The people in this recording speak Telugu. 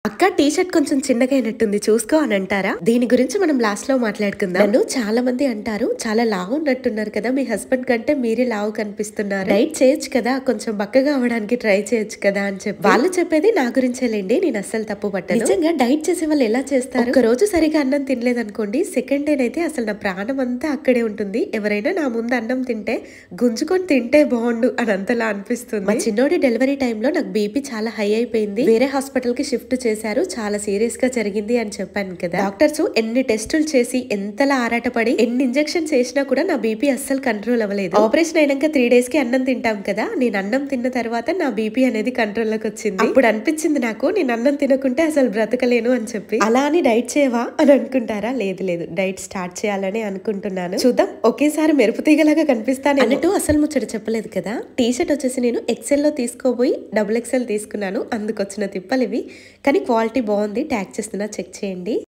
అక్క టీ షర్ట్ కొంచెం చిన్నగా అయినట్టుంది చూసుకో అని అంటారా? దీని గురించి మనం లాస్ట్ లో మాట్లాడుకుందాం. నన్ను చాలా మంది అంటారు, చాలా లావు ఉన్నట్టున్నారు కదా, మీ హస్బెండ్ కంటే మీరే లావు కనిపిస్తున్నారు, డైట్ చేయొచ్చు కదా, కొంచెం బక్కగా అవ్వడానికి ట్రై చేయొచ్చు కదా అని చెప్పి వాళ్ళు చెప్పేది నా గురించేలేండి. నేను అస్సలు తప్పు పట్టను. నిజంగా డైట్ చేసే వాళ్ళు ఎలా చేస్తారు? ఒక రోజు సరిగా అన్నం తినలేదు అనుకోండి, సెకండ్ డే అయితే అసలు నా ప్రాణం అంతా అక్కడే ఉంటుంది. ఎవరైనా నా ముందు అన్నం తింటే గుంజుకొని తింటే బాగుండు అని అంతలా అనిపిస్తుంది. మా చిన్నోడి డెలివరీ టైంలో నాకు బీపీ చాలా హై అయిపోయింది. వేరే హాస్పిటల్ కి షిఫ్ట్ చేశారు, చాలా సీరియస్ గా జరిగింది అని చెప్పాను కదా. డాక్టర్స్ ఎన్ని టెస్టులు చేసి ఎంతలా ఆరాటపడి ఎన్ని ఇంజెక్షన్స్ చేసినా కూడా నా బీపీ అస్సలు కంట్రోల్ అవ్వలేదు. ఆపరేషన్ అయినాక 3 days కి అన్నం తింటాం కదా, నేను అన్నం తిన్న తర్వాత నా బీపీ అనేది కంట్రోల్ లోకి వచ్చింది. అప్పుడు అనిపించింది నాకు, నేను అన్నం తినకుంటే అసలు బ్రతకలేను అని చెప్పి. అలా అని డైట్ చేయవా అని అనుకుంటారా? లేదు లేదు, డైట్ స్టార్ట్ చేయాలని అనుకుంటున్నాను. చూద్దాం, ఒకేసారి మెరుపు తీగలాగా కనిపిస్తాను అన్నట్టు అసలు ముచ్చట చెప్పలేదు కదా. టీ షర్ట్ వచ్చేసి నేను ఎక్సెల్ లో తీసుకోబోయి XXL తీసుకున్నాను, అందుకు వచ్చిన తిప్పలు ఇవి. కానీ క్వాలిటీ బాగుంది, ట్యాగ్ చేస్తున్నా, చెక్ చేయండి.